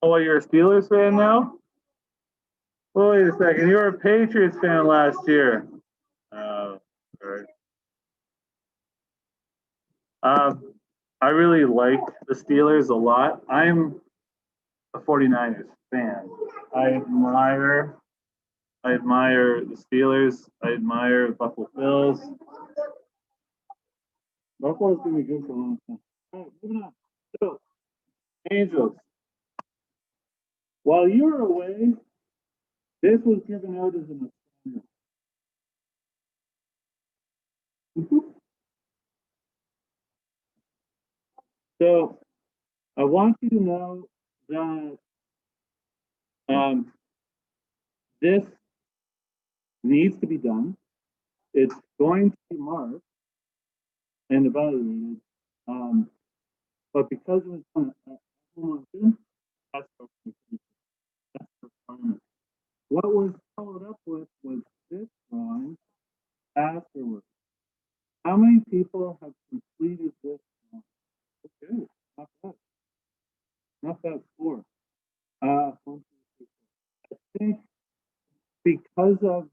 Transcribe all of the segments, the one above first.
Oh, you're a Steelers fan now? Wait a second. You were a Patriots fan last year. All right. I really like the Steelers a lot. I'm a 49ers fan. I admire I admire the Steelers. I admire the Buffalo Bills. Buffalo's gonna be good for a long time. All right, moving on. So, Angels. While you were away, this was given out as an assignment. So, I want you to know that this needs to be done. It's going to be marked and evaluated. But because it was done at that's the requirement. What was followed up with was this drawing afterwards. How many people have completed this drawing? Okay, not bad. Not bad score. I think because of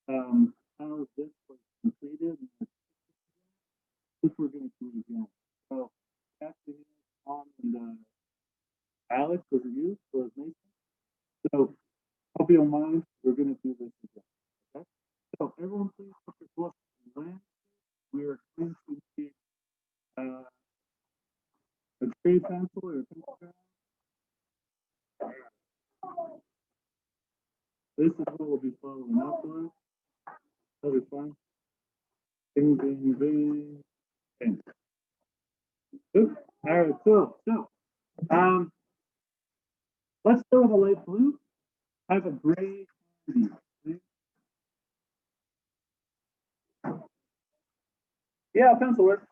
how this was completed, I think we're going to do it again. So, actually, Tom and Alex, was it you? Or was it Mason? So, hope you don't mind. We're going to do this again. Okay? So, everyone, please put your book when we are going to see a tree pencil or a pencil pen. This is what we'll be following up with. That'll be fun. Bing, bing, bing. Bing. Good. All right, cool. So, let's start with a light blue. I have a gray candy. Yeah, pencil works.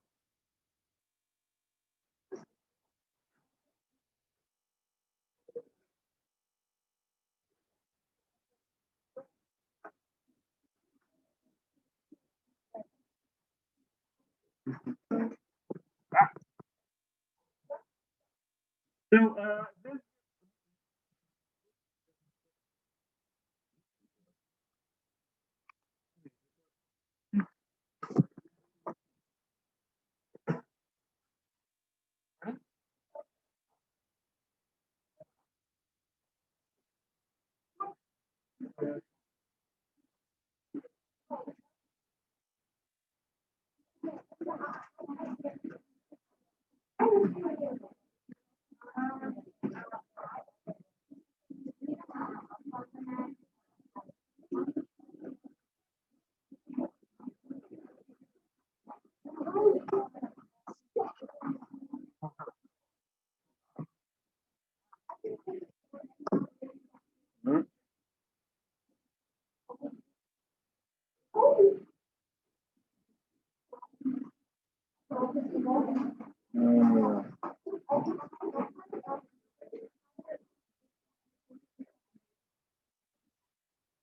So, this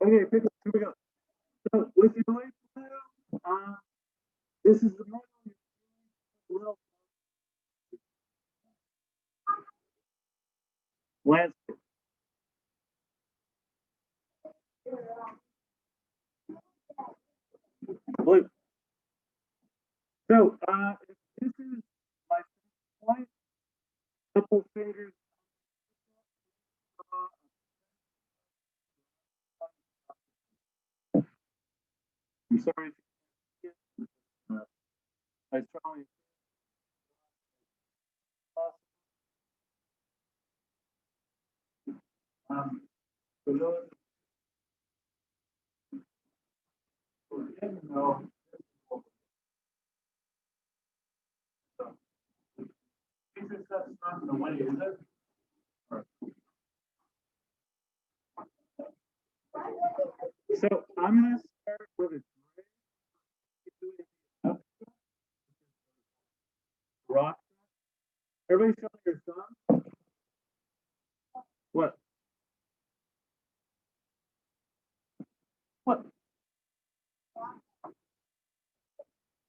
okay, here we go. So, with your light blue, this is the little landscape. Blue. So, this is my point. Couple fingers. I'm sorry. I strongly. For those who didn't know, this stuff's not in the way, is it? So I'm going to start with a rock. Everybody show me your song. What? What?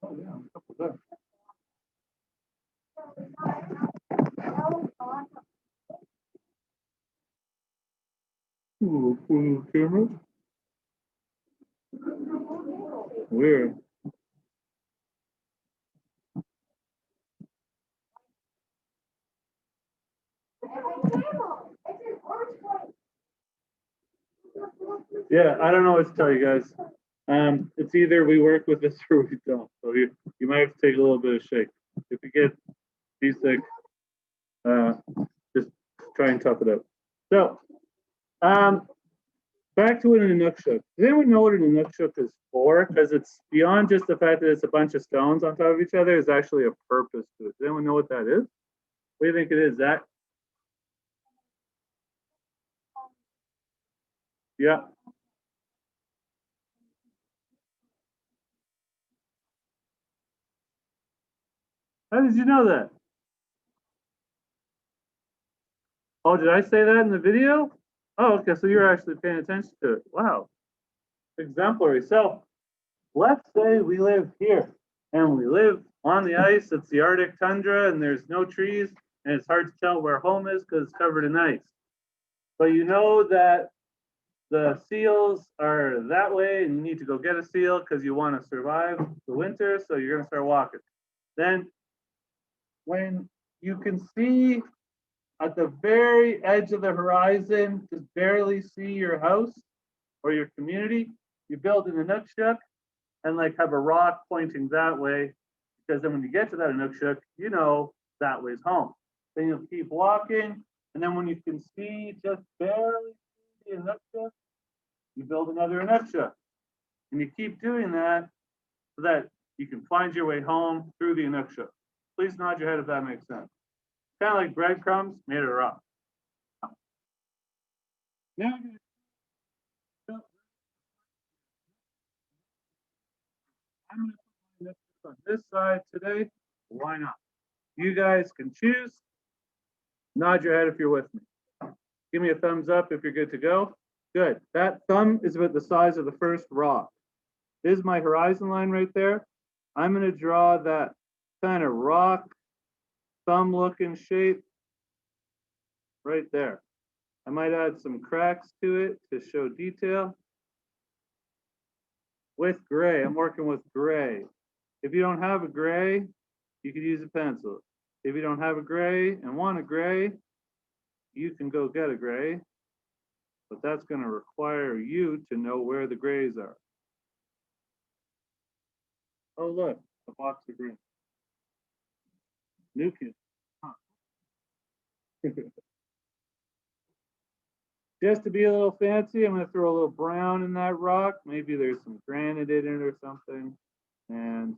Oh yeah, a couple there. camera? Weird. Yeah, I don't know what to tell you guys. It's either we work with this or we don't. So you might have to take a little bit of shake. If you get seasick, just try and tough it out. So, back to an inukshuk. Does anyone know what an inukshuk is for? Because it's beyond just the fact that it's a bunch of stones on top of each other. There's actually a purpose to it. Does anyone know what that is? What do you think it is? That? Yeah. How did you know that? Oh, did I say that in the video? Oh, okay. So you're actually paying attention to it. Wow. Exemplary. So let's say we live here and we live on the ice. It's the Arctic tundra and there's no trees and it's hard to tell where home is because it's covered in ice. But you know that the seals are that way and you need to go get a seal because you want to survive the winter. So you're going to start walking. Then when you can see at the very edge of the horizon, just barely see your house or your community, you build an inukshuk and like have a rock pointing that way, because then when you get to that inukshuk, you know that way's home. Then you'll keep walking, and then when you can see just barely see the inukshuk, you build another inukshuk, and you keep doing that so that you can find your way home through the inukshuk. Please nod your head if that makes sense. Kind of like breadcrumbs made of rock. Now I'm going to put my inukshuk on this side today. Why not? You guys can choose. Nod your head if you're with me. Give me a thumbs up if you're good to go. Good. That thumb is about the size of the first rock. This is my horizon line right there. I'm going to draw that kind of rock thumb looking shape right there. I might add some cracks to it to show detail. With gray, I'm working with gray. If you don't have a gray, you could use a pencil. If you don't have a gray and want a gray, you can go get a gray, but that's going to require you to know where the grays are. Oh, look, a box of green. Nucleus. Huh. Just to be a little fancy, I'm going to throw a little brown in that rock. Maybe there's some granite in it or something. And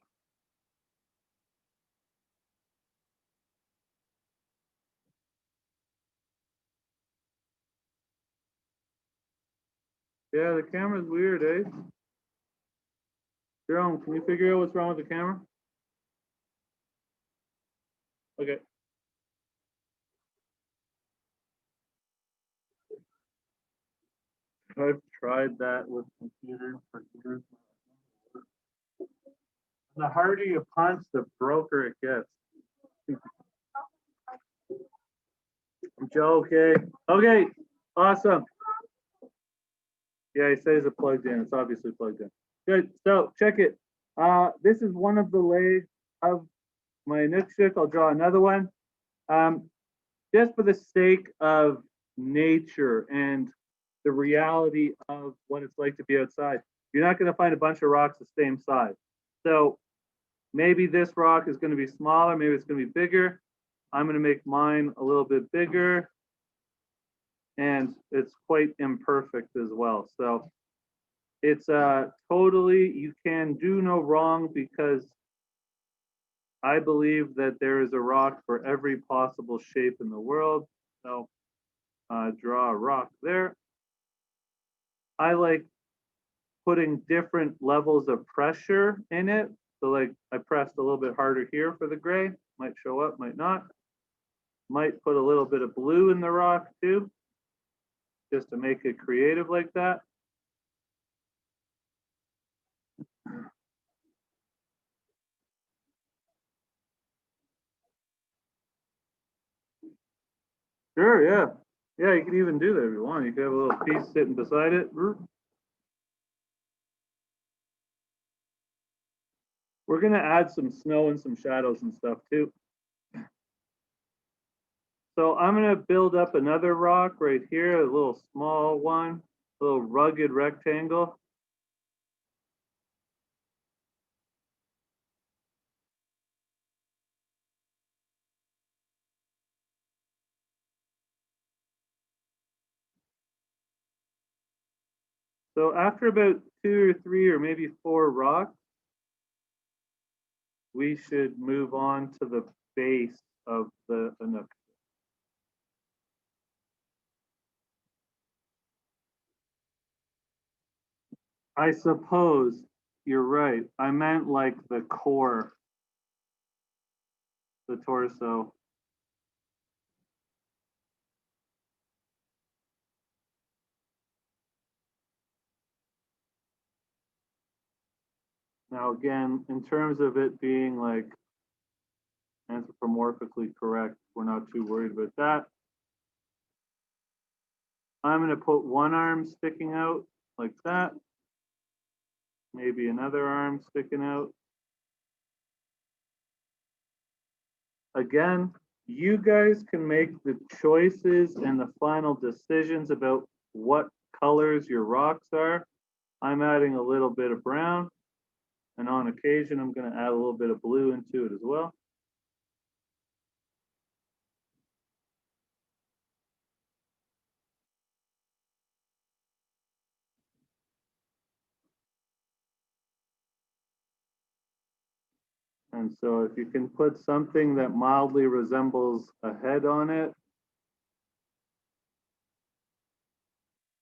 yeah, the camera's weird, eh? Jerome, can you figure out what's wrong with the camera? Okay. I've tried that with computers for years. The harder you punch, the broker it gets. I'm joking. Okay, awesome. Yeah, he says it's plugged in. It's obviously plugged in. Good. So check it. This is one of the legs of my inukshuk. I'll draw another one. Just for the sake of nature and the reality of what it's like to be outside. You're not going to find a bunch of rocks the same size. So maybe this rock is going to be smaller, maybe it's going to be bigger. I'm going to make mine a little bit bigger, and it's quite imperfect as well. So it's totally, you can do no wrong, because I believe that there is a rock for every possible shape in the world. So draw a rock there. I like putting different levels of pressure in it. So like I pressed a little bit harder here for the gray, might show up, might not. Might put a little bit of blue in the rock too, just to make it creative like that. Sure, yeah. Yeah, you could even do that if you want. You could have a little piece sitting beside it. We're gonna add some snow and some shadows and stuff too. So I'm gonna build up another rock right here, a little small one, a little rugged rectangle. So after about 2 or 3 or maybe 4 rocks, we should move on to the base of the nook. I suppose you're right. I meant like the core, the torso. Now, again, in terms of it being like anthropomorphically correct, we're not too worried about that. I'm going to put one arm sticking out like that. Maybe another arm sticking out. Again, you guys can make the choices and the final decisions about what colors your rocks are. I'm adding a little bit of brown, and on occasion, I'm going to add a little bit of blue into it as well. And so if you can put something that mildly resembles a head on it,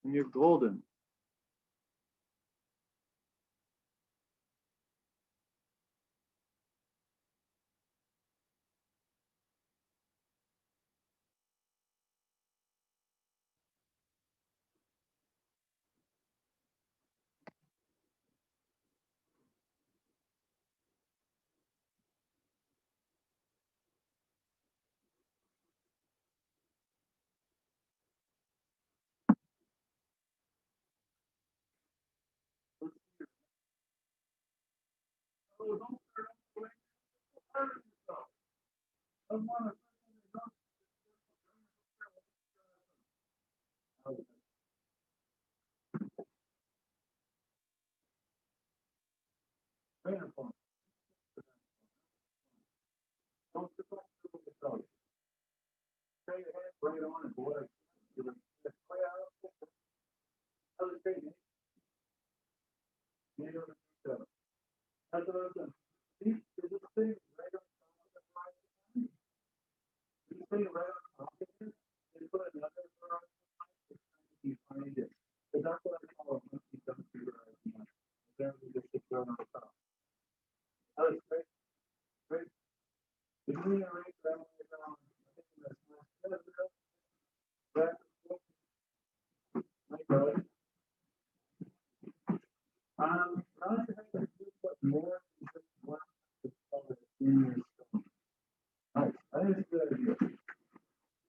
and you're golden.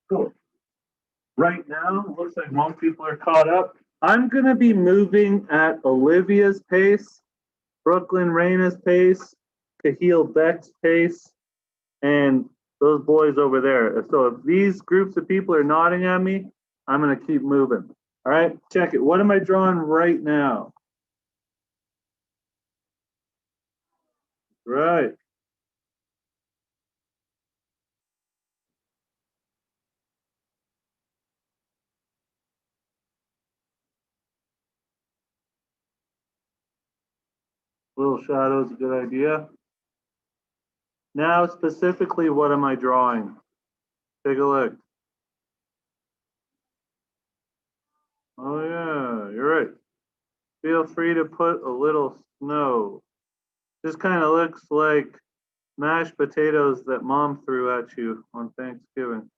Cool. Right now, looks like most people are caught up. I'm going to be moving at Olivia's pace, Brooklyn Raina's pace, Kahil Beck's pace, and those boys over there. So if these groups of people are nodding at me, I'm going to keep moving. All right, check it. What am I drawing right now? Right. Little shadow is a good idea. Now, specifically, what am I drawing? Take a look. Oh, yeah, you're right. Feel free to put a little snow. This kind of looks like mashed potatoes that mom threw at you on Thanksgiving.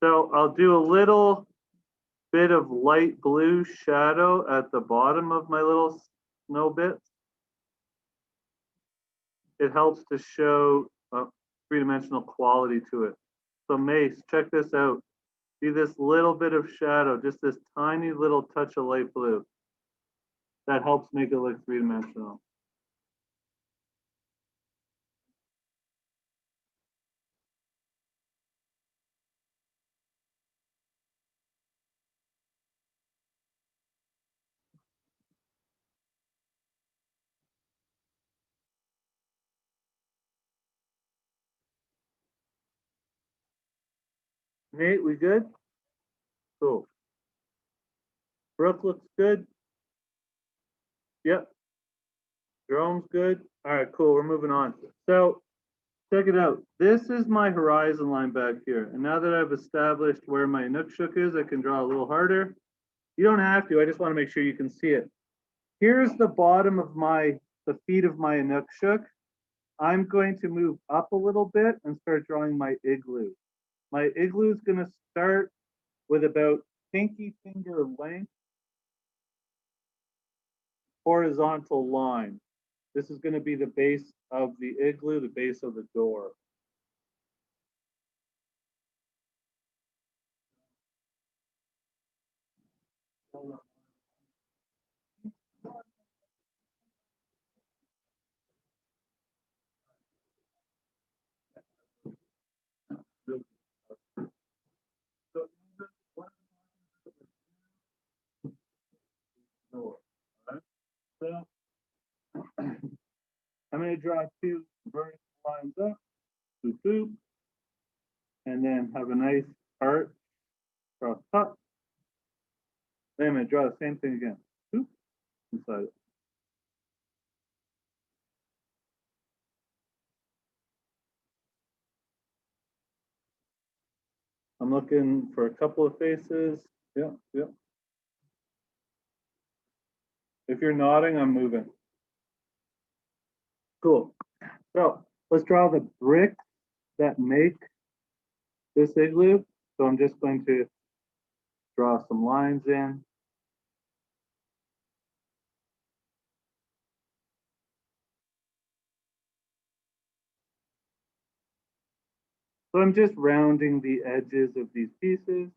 So I'll do a little bit of light blue shadow at the bottom of my little snow bits. It helps to show a three-dimensional quality to it. So Mace, check this out. See this little bit of shadow, just this tiny little touch of light blue. That helps make it look three-dimensional. Nate, we good? Cool. Brooke looks good. Yep. Jerome's good. All right, cool. We're moving on. So check it out. This is my horizon line back here. And now that I've established where my Inukshuk is, I can draw a little harder. You don't have to. I just want to make sure you can see it. Here's the bottom of the feet of my Inukshuk. I'm going to move up a little bit and start drawing my igloo. My igloo is going to start with about pinky finger length horizontal line. This is going to be the base of the igloo, the base of the door. So I'm going to draw two vertical lines up, boop, boop, and then have a nice heart across top. Then I'm going to draw the same thing again, boop, inside it. I'm looking for a couple of faces. Yeah, yeah. If you're nodding, I'm moving. Cool. So let's draw the bricks that make this igloo. So I'm just going to draw some lines in. So I'm just rounding the edges of these pieces.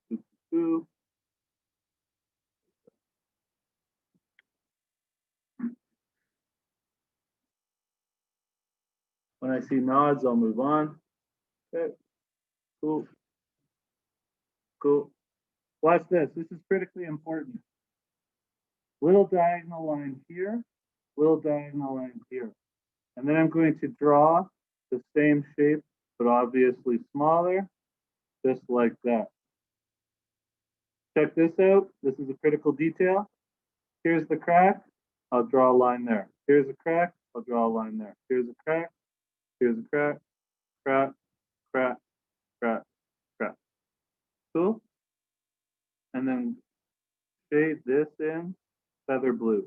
When I see nods, I'll move on. Okay, cool, cool. Watch this. This is critically important. Little diagonal line here, little diagonal line here. And then I'm going to draw the same shape, but obviously smaller, just like that. Check this out. This is a critical detail. Here's the crack. I'll draw a line there. Here's a crack. I'll draw a line there. Here's a crack. Here's a crack. Crack. Crack. Crack. Crack. Cool. And then shade this in feather blue.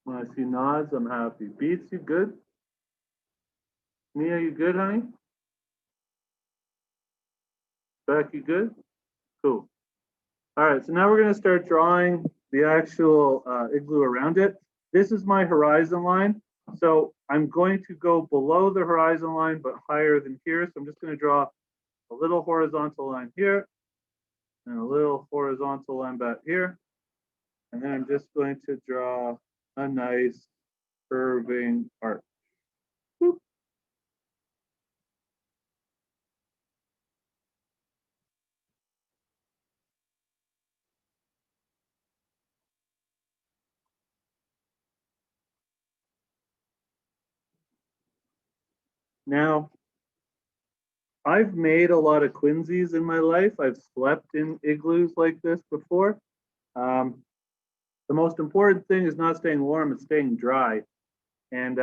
When I see nods, I'm happy. Beats, you good? Mia, you good, honey? Beck, you good? Cool. All right, so now we're going to start drawing the actual igloo around it. This is my horizon line. So I'm going to go below the horizon line, but higher than here. So I'm just going to draw a little horizontal line here and a little horizontal line back here. And then I'm just going to draw a nice curving arc. Boop. Now, I've made a lot of quinzies in my life. I've slept in igloos like this before. The most important thing is not staying warm, it's staying dry. And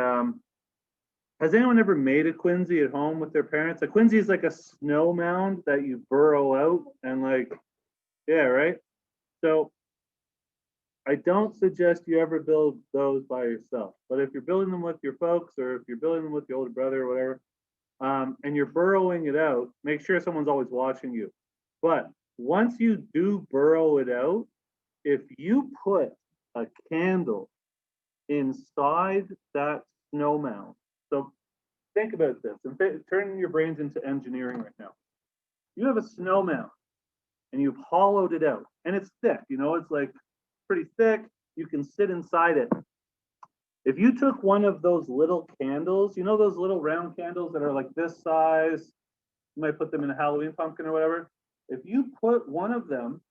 has anyone ever made a quinzee at home with their parents? A quinzee is like a snow mound that you burrow out and like, yeah, right? So I don't suggest you ever build those by yourself. But if you're building them with your folks or if you're building them with your older brother or whatever, and you're burrowing it out, make sure someone's always watching you. But once you do burrow it out, if you put a candle inside that snow mound, so think about this and turn your brains into engineering right now. You have a snow mound and you've hollowed it out and it's thick, you know, it's like pretty thick. You can sit inside it. If you took one of those little candles, you know, those little round candles that are like this size, you might put them in a Halloween pumpkin or whatever. If you put one of them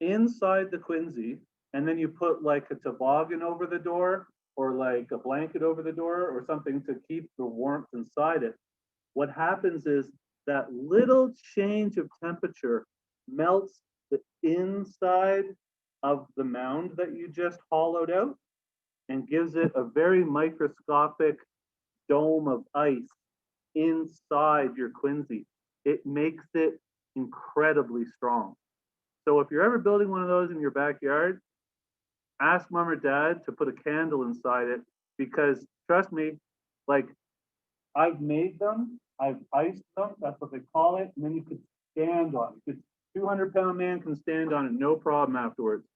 inside the Quincy and then you put like a toboggan over the door or like a blanket over the door or something to keep the warmth inside it, what happens is that little change of temperature melts the inside of the mound that you just hollowed out and gives it a very microscopic dome of ice inside your Quincy. It makes it incredibly strong. So if you're ever building one of those in your backyard, ask mom or dad to put a candle inside it because trust me, like I've made them, I've iced them, that's what they call it, and then you could stand on it. 200-pound man can stand on it, no problem afterwards.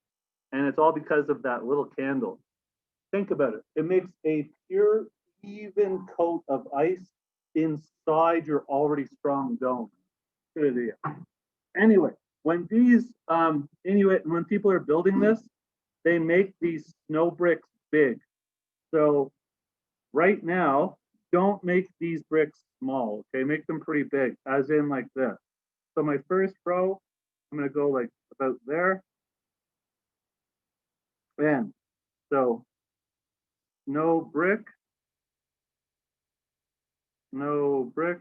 And it's all because of that little candle. Think about it. It makes a pure, even coat of ice inside your already strong dome. Good idea. Anyway, when these Inuit, when people are building this, they make these snow bricks big. So right now, don't make these bricks small, okay? Make them pretty big, as in like this. So my first row, I'm gonna go like about there. And so no brick, no brick.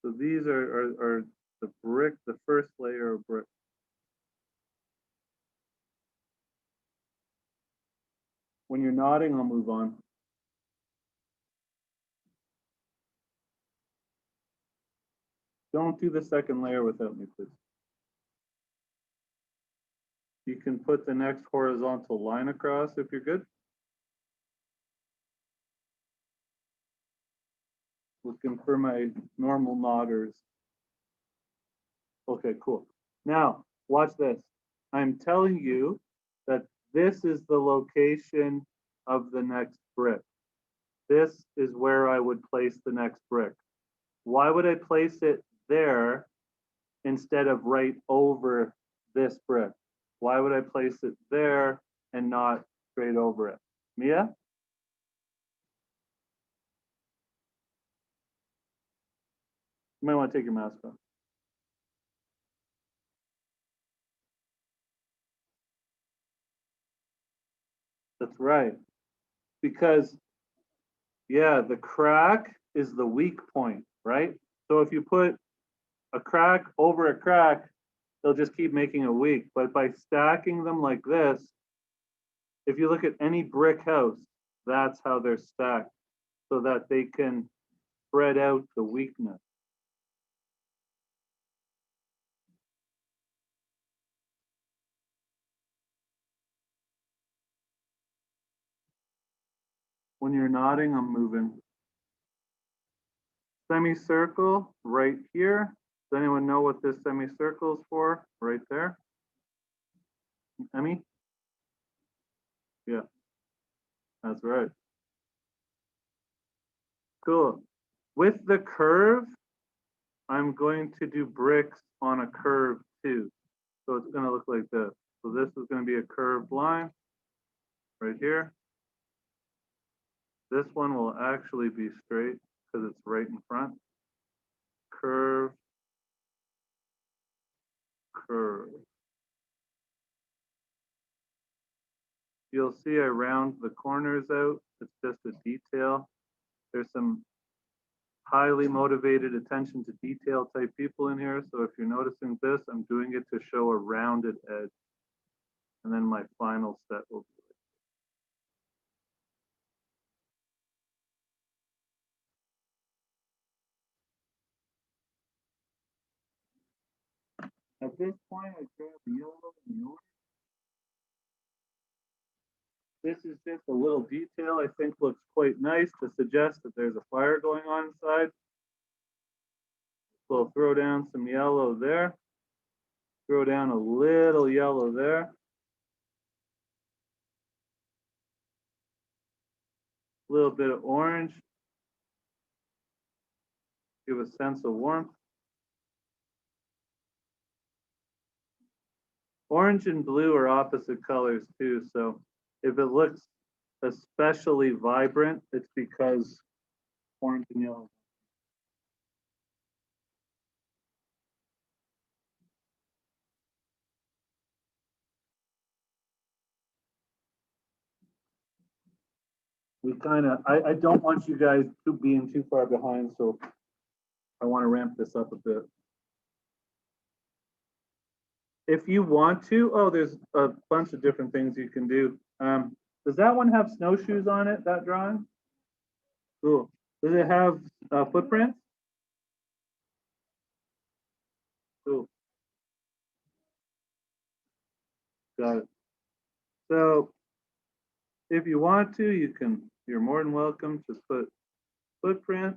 So these are the brick, the first layer of brick. When you're nodding, I'll move on. Don't do the second layer without me, please. You can put the next horizontal line across if you're good. Looking for my normal nodders. Okay, cool. Now, watch this. I'm telling you that this is the location of the next brick. This is where I would place the next brick. Why would I place it there instead of right over this brick? Why would I place it there and not straight over it? Mia? You might want to take your mask off. That's right. Because, yeah, the crack is the weak point, right? So if you put a crack over a crack, they'll just keep making it weak. But by stacking them like this, if you look at any brick house, that's how they're stacked so that they can spread out the weakness. When you're nodding, I'm moving. Semicircle right here. Does anyone know what this semicircle is for? Right there. Emmy? Yeah, that's right. Cool. With the curve, I'm going to do bricks on a curve too. So it's going to look like this. So this is going to be a curved line right here. This one will actually be straight because it's right in front. Curve, curve. You'll see I round the corners out. It's just a detail. There's some highly motivated attention to detail type people in here. So if you're noticing this, I'm doing it to show a rounded edge. And then my final set will be at this point, I grab the yellow and the orange. This is just a little detail I think looks quite nice to suggest that there's a fire going on inside. So I'll throw down some yellow there. Throw down a little yellow there. A little bit of orange. Give a sense of warmth. Orange and blue are opposite colors too, so if it looks especially vibrant, it's because orange and yellow. We kind of, I don't want you guys to being too far behind, so I want to ramp this up a bit. If you want to, oh, there's a bunch of different things you can do. Does that one have snowshoes on it, that drawing? Cool. Does it have footprints? Cool. Got it. So if you want to, you're more than welcome to put footprint.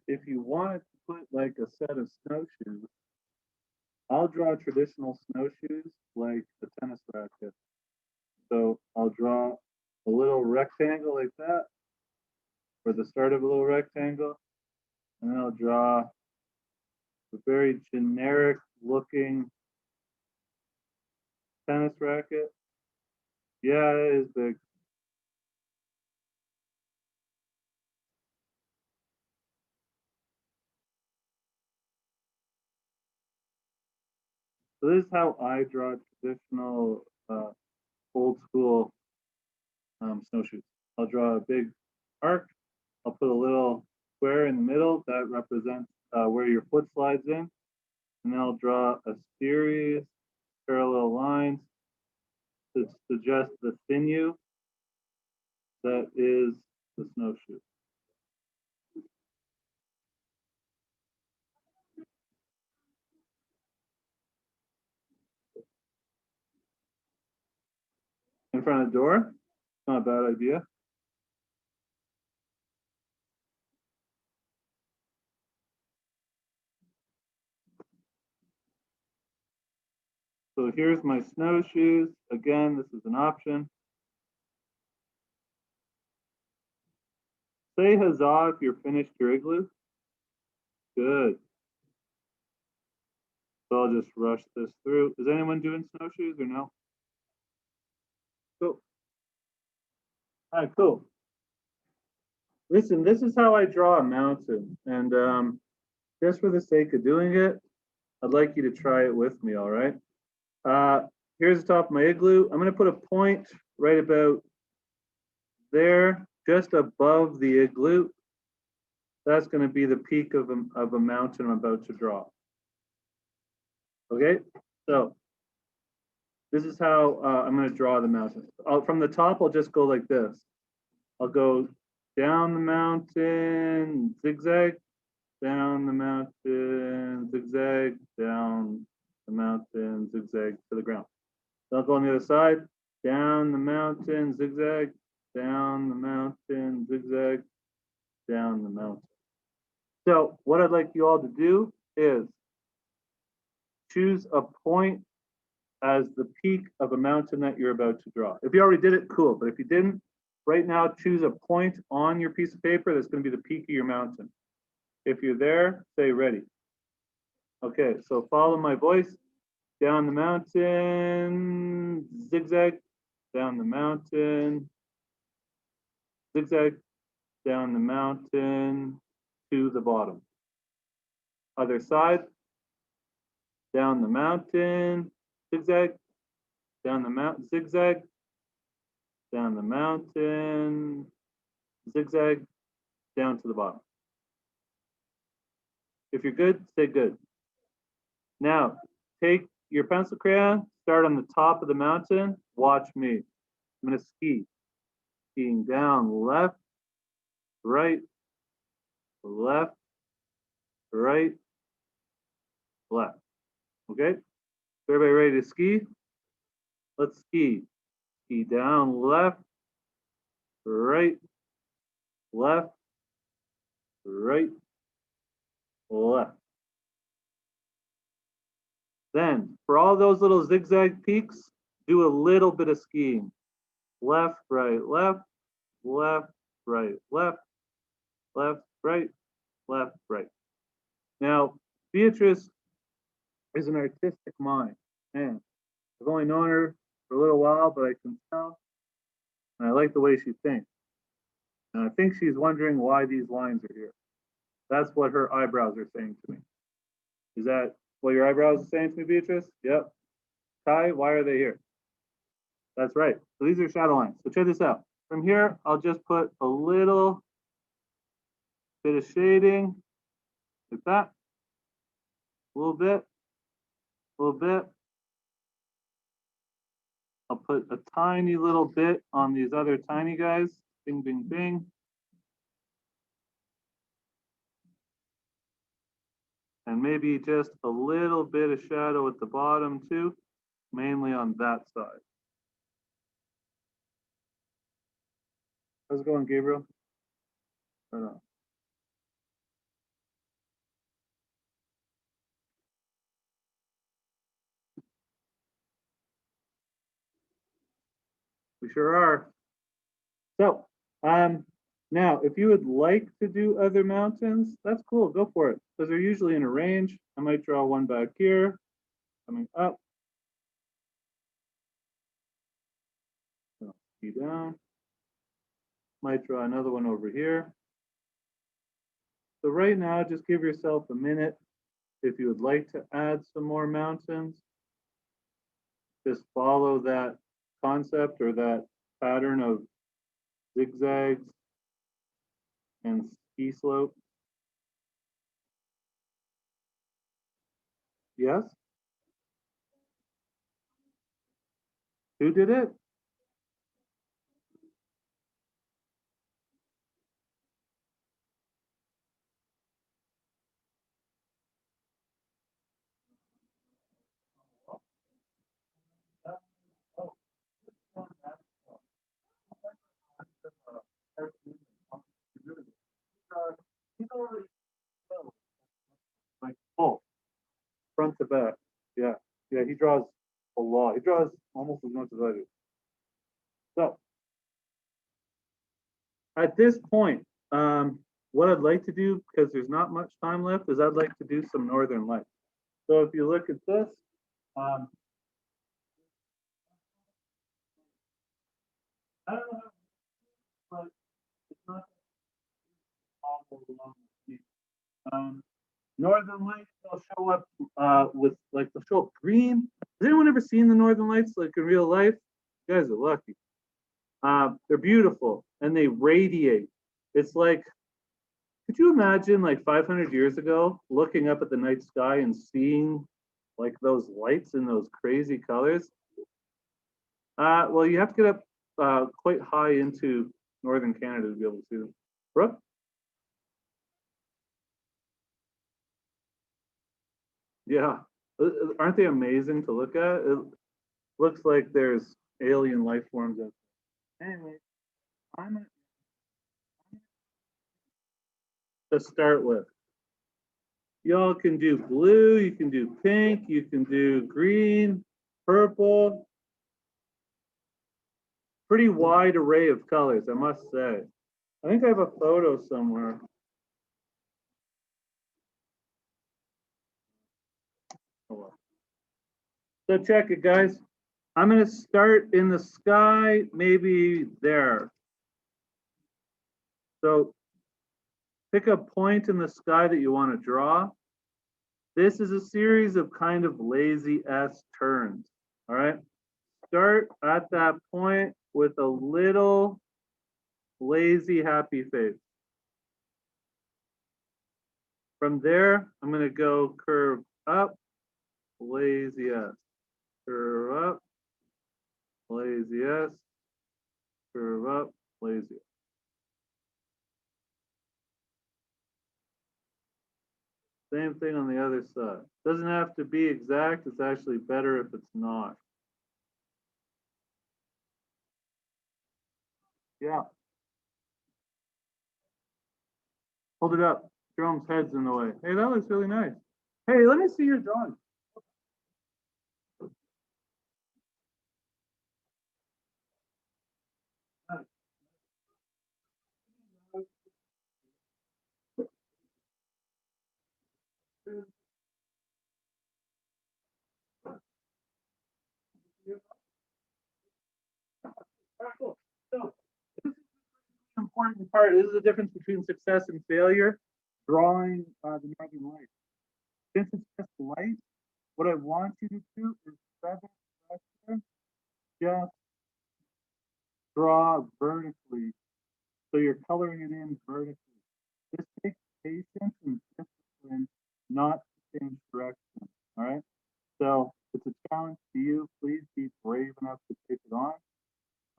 If you wanted to put like a set of snowshoes, I'll draw traditional snowshoes like a tennis racket. So I'll draw a little rectangle like that, or the start of a little rectangle, and then I'll draw a very generic looking tennis racket. Yeah, it is big. So this is how I draw traditional old school snowshoes. I'll draw a big arc. I'll put a little square in the middle that represents where your foot slides in. And then I'll draw a series of parallel lines to suggest the sinew that is the snowshoe. In front of the door, not a bad idea. So here's my snowshoes. Again, this is an option. Say huzzah if you're finished your igloo. Good. So I'll just rush this through. Is anyone doing snowshoes or no? Cool. All right, cool. Listen, this is how I draw a mountain. And just for the sake of doing it, I'd like you to try it with me, all right? Here's the top of my igloo. I'm going to put a point right about there, just above the igloo. That's going to be the peak of a mountain I'm about to draw. Okay, so this is how I'm going to draw the mountain. From the top, I'll just go like this. I'll go down the mountain, zigzag, down the mountain, zigzag, down the mountain, zigzag to the ground. Then I'll go on the other side, down the mountain, zigzag, down the mountain, zigzag, down the mountain. So what I'd like you all to do is choose a point as the peak of a mountain that you're about to draw. If you already did it, cool. But if you didn't, right now choose a point on your piece of paper that's going to be the peak of your mountain. If you're there, say ready. Okay, so follow my voice. Down the mountain, zigzag, down the mountain, zigzag, down the mountain to the bottom. Other side, down the mountain, zigzag, down the mountain, zigzag, down the mountain, zigzag, down to the bottom. If you're good, say good. Now, take your pencil crayon, start on the top of the mountain. Watch me. I'm gonna ski. Skiing down, left, right, left, right, left. Okay? Everybody ready to ski? Let's ski. Ski down, left, right, left, right, left. Then, for all those little zigzag peaks, do a little bit of skiing. Left, right, left, left, right, left, left, right, left, right. Now, Beatrice is an artistic mind. Man, I've only known her for a little while, but I can tell, and I like the way she thinks. And I think she's wondering why these lines are here. That's what her eyebrows are saying to me. Is that what your eyebrows are saying to me, Beatrice? Yep. Kai, why are they here? That's right. So these are shadow lines. So check this out. From here, I'll just put a little bit of shading, like that. A little bit, a little bit. I'll put a tiny little bit on these other tiny guys. Bing, bing, bing. And maybe just a little bit of shadow at the bottom too, mainly on that side. How's it going, Gabriel? I don't know. We sure are. So, now if you would like to do other mountains, that's cool. Go for it, because they're usually in a range. I might draw one back here, coming up. Ski down. Might draw another one over here. So right now, just give yourself a minute. If you would like to add some more mountains, just follow that concept or that pattern of zigzags and ski slope. Yes? Who did it? He's already like full, front to back. Yeah, yeah, he draws a lot. He draws almost as much as I do. So at this point, what I'd like to do, because there's not much time left, is I'd like to do some northern lights. So if you look at this, I don't know, but it's not all along the northern lights, they'll show up with like they'll show up green. Has anyone ever seen the northern lights like in real life? You guys are lucky. They're beautiful and they radiate. It's like, could you imagine like 500 years ago looking up at the night sky and seeing like those lights in those crazy colors? Well, you have to get up quite high into northern Canada to be able to see them. Brooke? Yeah. Aren't they amazing to look at? It looks like there's alien life forms out there. Anyway, I'm to start with. Y'all can do blue, you can do pink, you can do green, purple. Pretty wide array of colors, I must say. I think I have a photo somewhere. So check it, guys. I'm going to start in the sky, maybe there. So pick a point in the sky that you want to draw. This is a series of kind of lazy S turns. All right. Start at that point with a little lazy happy face. From there, I'm going to go curve up, lazy S. curve up, lazy S, curve up, lazy S. Same thing on the other side. Doesn't have to be exact. It's actually better if it's not. Yeah. Hold it up. Jerome's head's in the way. Hey, that looks really nice. Hey, let me see your drawing. Cool. So, this is the important part. This is the difference between success and failure. Drawing the northern lights. Since it's just light, what I want you to do is just draw vertically. So you're coloring it in vertically. This takes patience and discipline not to change direction. All right. So it's a challenge to you. Please be brave enough to take it on.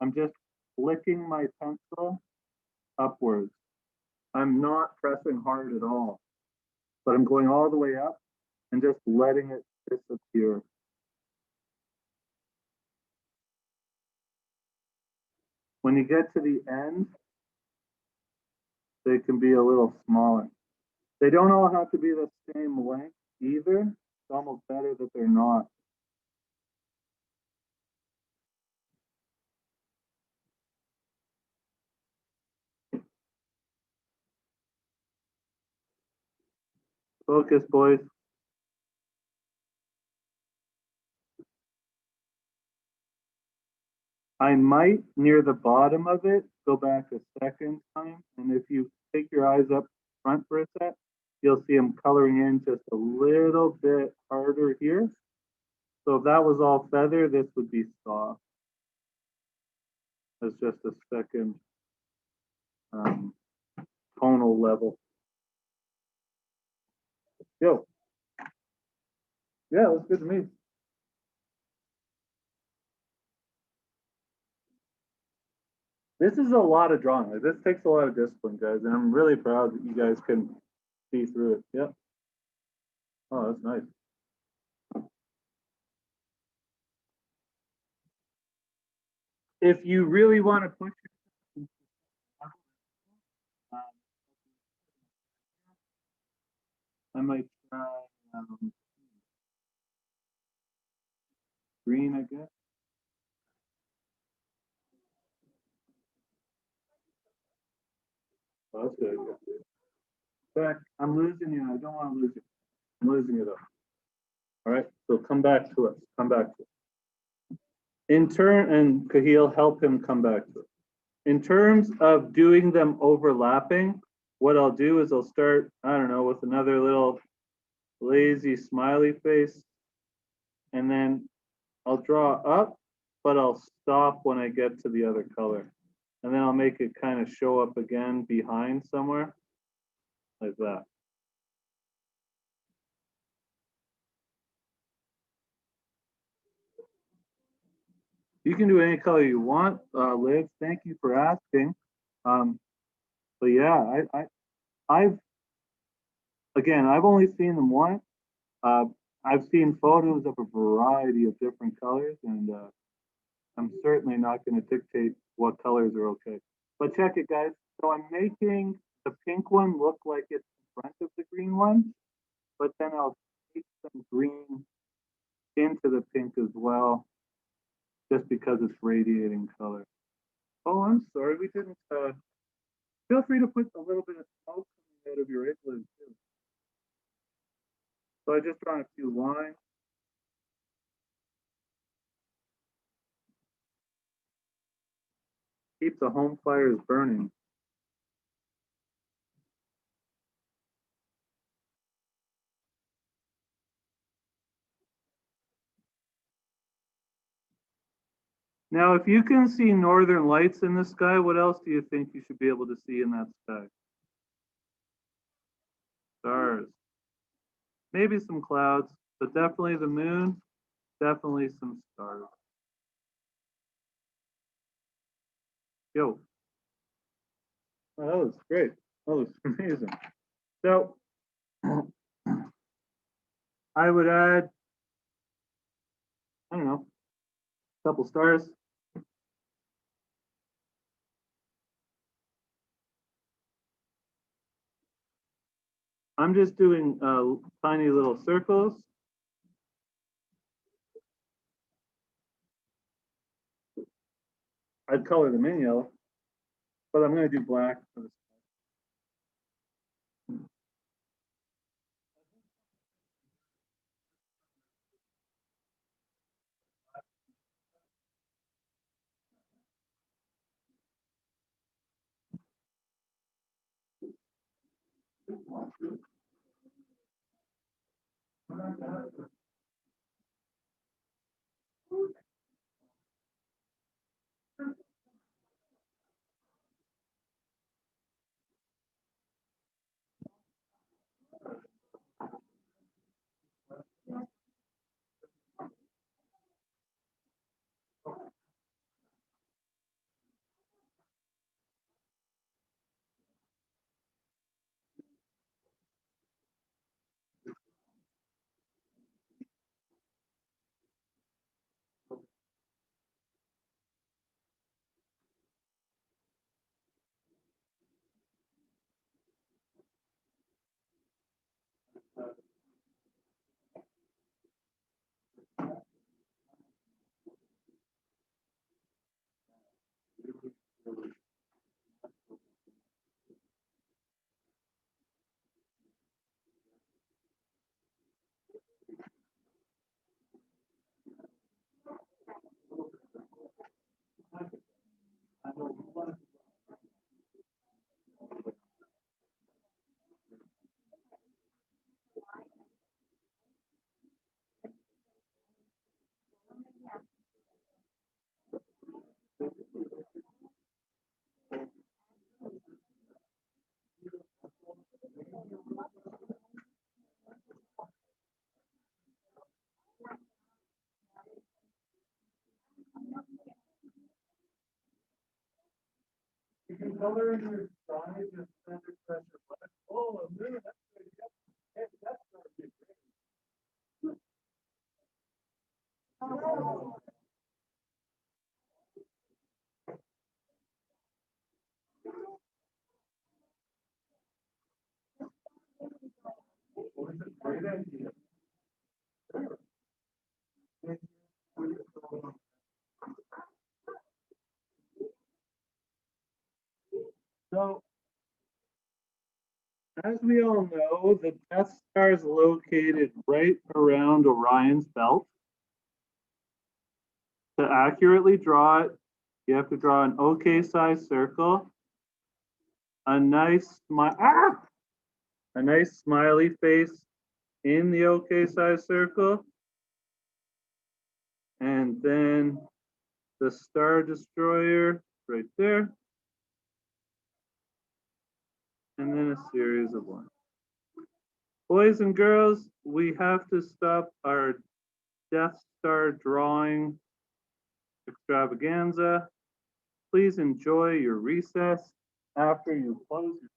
I'm just flicking my pencil upwards. I'm not pressing hard at all, but I'm going all the way up and just letting it disappear. When you get to the end, they can be a little smaller. They don't all have to be the same length either. It's almost better that they're not. Focus, boys. I might, near the bottom of it, go back a second time. And if you take your eyes up front for a sec, you'll see I'm coloring in just a little bit harder here. So if that was all feather, this would be soft. That's just a second tonal level. Yo. Yeah, that's good to me. This is a lot of drawing. Like, this takes a lot of discipline, guys, and I'm really proud that you guys can see through it. Yep. Oh, that's nice. If you really want to push it, I might try green, I guess. Oh, that's good. Back. I'm losing you. I don't want to lose you. I'm losing you though. All right. So come back to us. Come back to us. In turn, and Kahil help him come back to it. In terms of doing them overlapping, what I'll do is I'll start, I don't know, with another little lazy smiley face. And then I'll draw up, but I'll stop when I get to the other color. And then I'll make it kind of show up again behind somewhere, like that. You can do any color you want, Liv. Thank you for asking. But yeah, I've again, I've only seen them once. Uh, I've seen photos of a variety of different colors, and I'm certainly not going to dictate what colors are okay. But check it, guys. So I'm making the pink one look like it's in front of the green one, but then I'll take some green into the pink as well, just because it's radiating color. Oh, I'm sorry, we didn't. Feel free to put a little bit of smoke coming out of your igloo too. So I just drawn a few lines. Keep the home fires burning. Now, if you can see northern lights in the sky, what else do you think you should be able to see in that sky? Stars. Maybe some clouds, but definitely the moon definitely some stars. Yo, oh, that was great. That was amazing. So I would add, I don't know, a couple stars. I'm just doing tiny little circles. I'd color them in yellow, but I'm going to do black for this. You can color in your size and center pressure black. Oh, a minute. That's not good. Great idea. So, as we all know, the Death Star is located right around Orion's belt. To accurately draw it, you have to draw an okay size circle, a nice a nice smiley face in the okay size circle, and then the Star Destroyer right there, and then a series of lines. Boys and girls, we have to stop our Death Star drawing extravaganza. Please enjoy your recess after you close your.